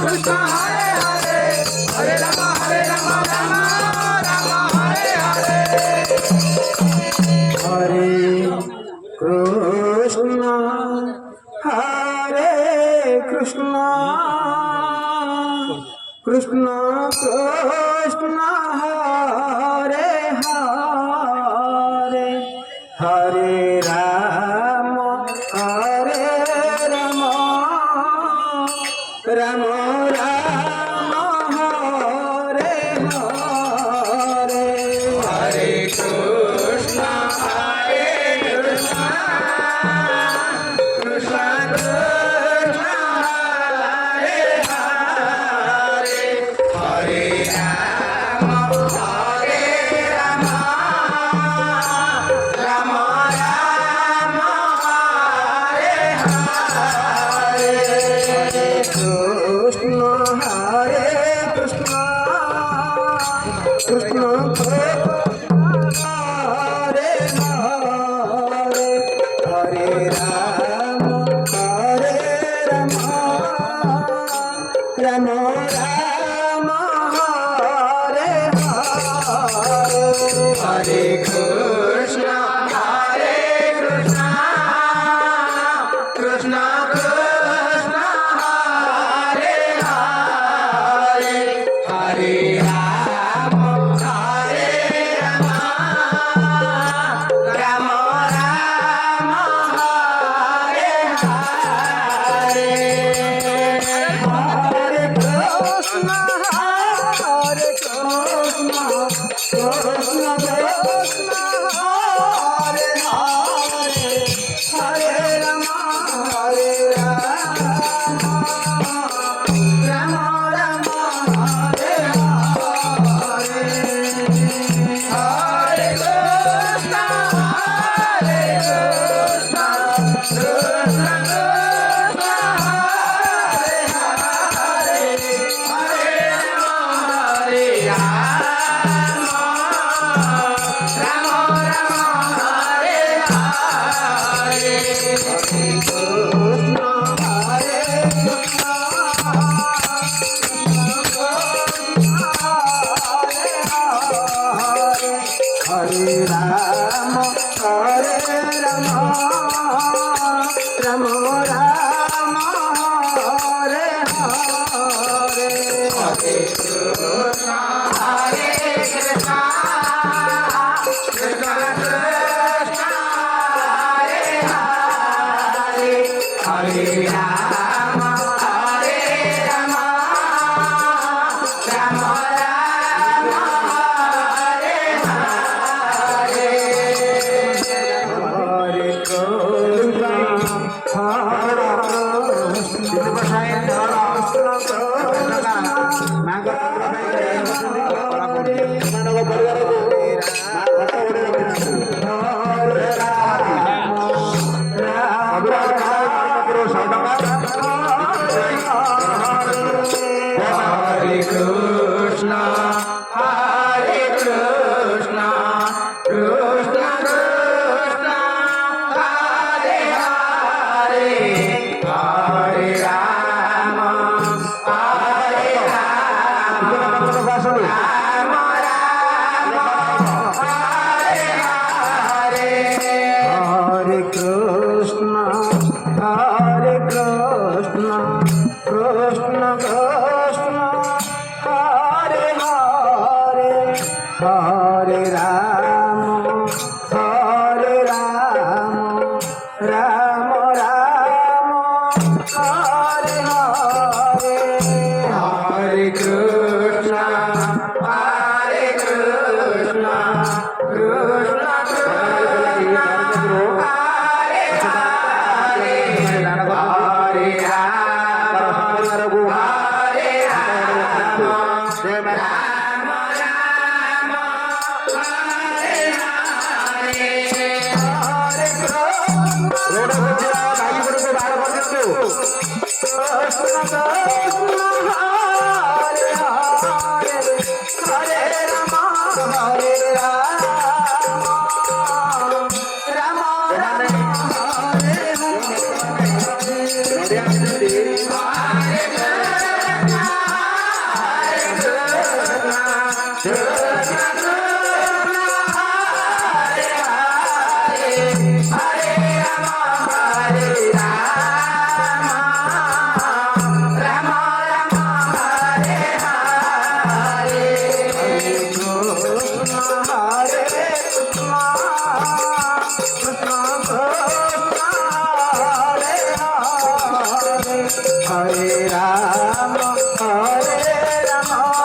Krishna Hare Hare Hare Ram Ram Ram Hare Hare Hare Krishna Hare Krishna Krishna Krishna Hare Hare Hare Ram Ram Ram Hare Hare Hare Krishna Krishna Krishna Hare Hare Hare Ram Ram Ram Hare Hare Krishna Hare Krishna Krishna Hare Hare Hare Ram Ram Ram Hare Hare Hare Krishna Krishna Krishna Hare Hare Hare Ram Ram Ram Hare Hare Hare Krishna Krishna Krishna Hare Hare Hare Ram Ram Ram Hare Hare Hare Krishna Krishna Krishna Hare Hare Hare Ram Hare Hare Krishna Hare Hare Ram Ram Ram Hare Hare Hare Krishna Krishna Krishna Hare Hare Hare Ram Ram Ram Hare Hare Hare Krishna Hare Hare Krishna Krishna Krishna Hare Hare Hare Ram Ram Hare Hare Hare Krishna Krishna Krishna Hare Hare Hare Ram Ram Ram Hare Hare Hare Krishna Krishna Krishna Hare Hare Hare Ram Hare Ram Ram Ram Hare Hare Hare Hare Ram Hare Ram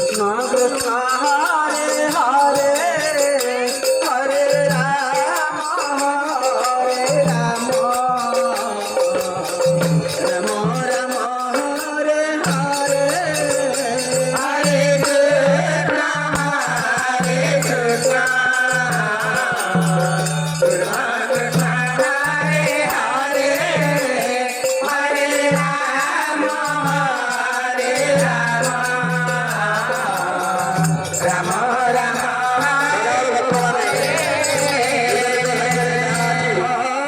Krishna Krishna Hare Hare Hare Ram Ram Ram Hare Hare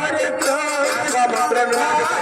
Hare Krishna Hare